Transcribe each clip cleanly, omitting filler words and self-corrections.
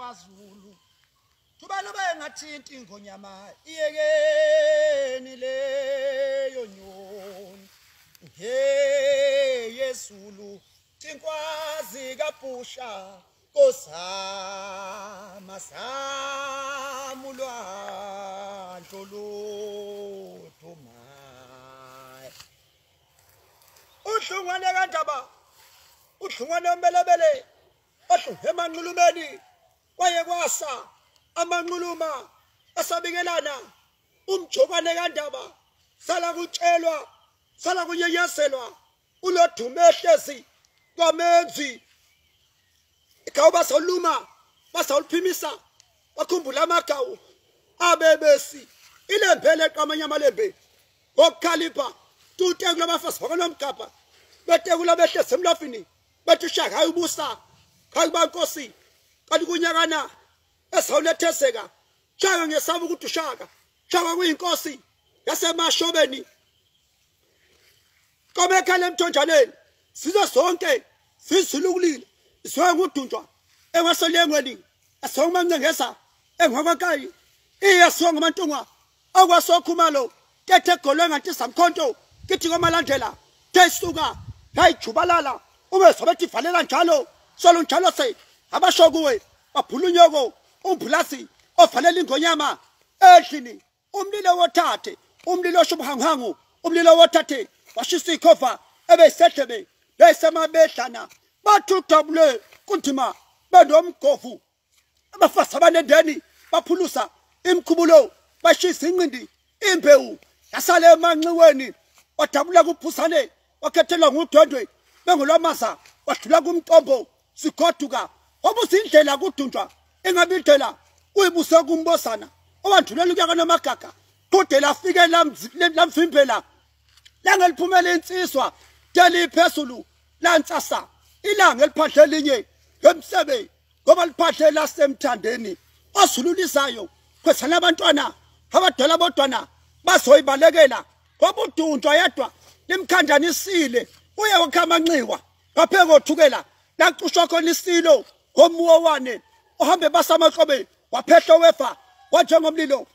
kwaZulu tubana bayengathinti ingonyama iyekeni leyo nyoni hey yezulu tinkwazi kapusha kosama samulwa ndlolotho mai uhlungwane kandaba uhlungwane ombelebele ohluhema nqulumeni kwaye kwasa amanquluma asabikelana umjokwane kandaba sala kutshelwa sala kunyenyeselwa ulodume ehlezi kwamenzi ikawuba soluma basawuphimisa bakhumbula amagawu abebesi ilembele qamanya malembe ngokukhalipha tutekula bafasi bakonomgabha betekula behlezi emlafini bethi uShaka hayibusa hayibankosi kanti kunyakana esawuletheseka Shaka ngesaba ukuthi uShaka Shaka kuyinkosi yasemashobeni komekhala emthonjaneni sizo sonke sizulukulile isiwe ngudunjwa engasolengweni asongumancengeza engwakakayi iyasiwe ngamantunga akwasokhumalo kethe golwe ngathi samkhonto kithi komalandela tesuka hayijubalala ube sobethi valela njalo solo njalo se abashokuwe baphulunyoko umbulasi ovalela ingonyama endlini umlilo wothathe umlilo oshubhangu umlilo wothathe washisa ikhova ebeyisedlebe lesemabedlana bathuthabule kuntima benomgovu abafasa abanendeni baphulusa imkhubulo bashisa inqindi imbewu yasale emanxiweni wadabula kuphusane wakhethelwa ngudwendwe bengolwamaza wadlula kumqombo sigoduka obusindlela kudunjwa engabindlela uyibuse kumbosana owandlulela ukuya kaNomagaga kude lafike lamvimbela langeliphumela insizwa deliphezulu lantsasa ilanga eliphahle linye emsebe ngoba liphahle lasemthandeni osululisayo kwesana abantwana abadala bodwana bazoyibalekela ngoba udunjwa yedwa limkhandanisile uye wakhamanxiwa ngapheko thukela lacushwa khona iSilo ngomuwane ohambe basamaqobe waphehla wefa wajengomlilo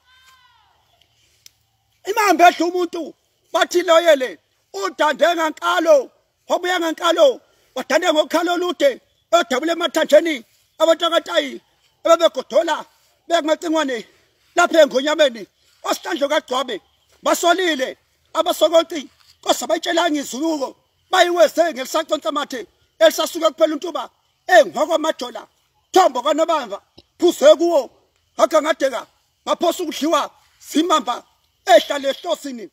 imambe edla umuntu bathi loyele udande ngankalo wabuya ngankalo wadande ngokhalo olude odabule emathanjeni abatakatayi ababegodola bekumacingwane lapha engonyameni osihlandlo kagcwabe basolile abasokonti kosabayitshela ngizuluko bayiweze ngelisaconsa mathe elisasuka kuphela untuba engwakamajola thombo kaNobamba phuse kuwo akangadeka ngaphosa ukudliwa simamba ehlale ehlosini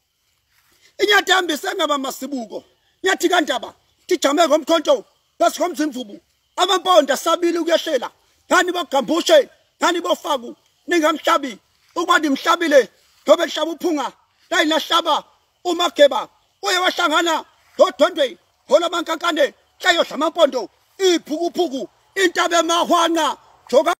inyathi hambise ngaba masibuko nyathi kandaba tijame ngomkhonto besikomzimvubu abamponda sabili ukuyehlela thani bogambushe thani bofaku ningamhlabi ukuba ndimhlabile ngobe hlaba uphunga layilahlaba umageba uye wahlangana dodondwe hola bankankane hlayo dlamampondo iphukuphuku intaba emahwana joka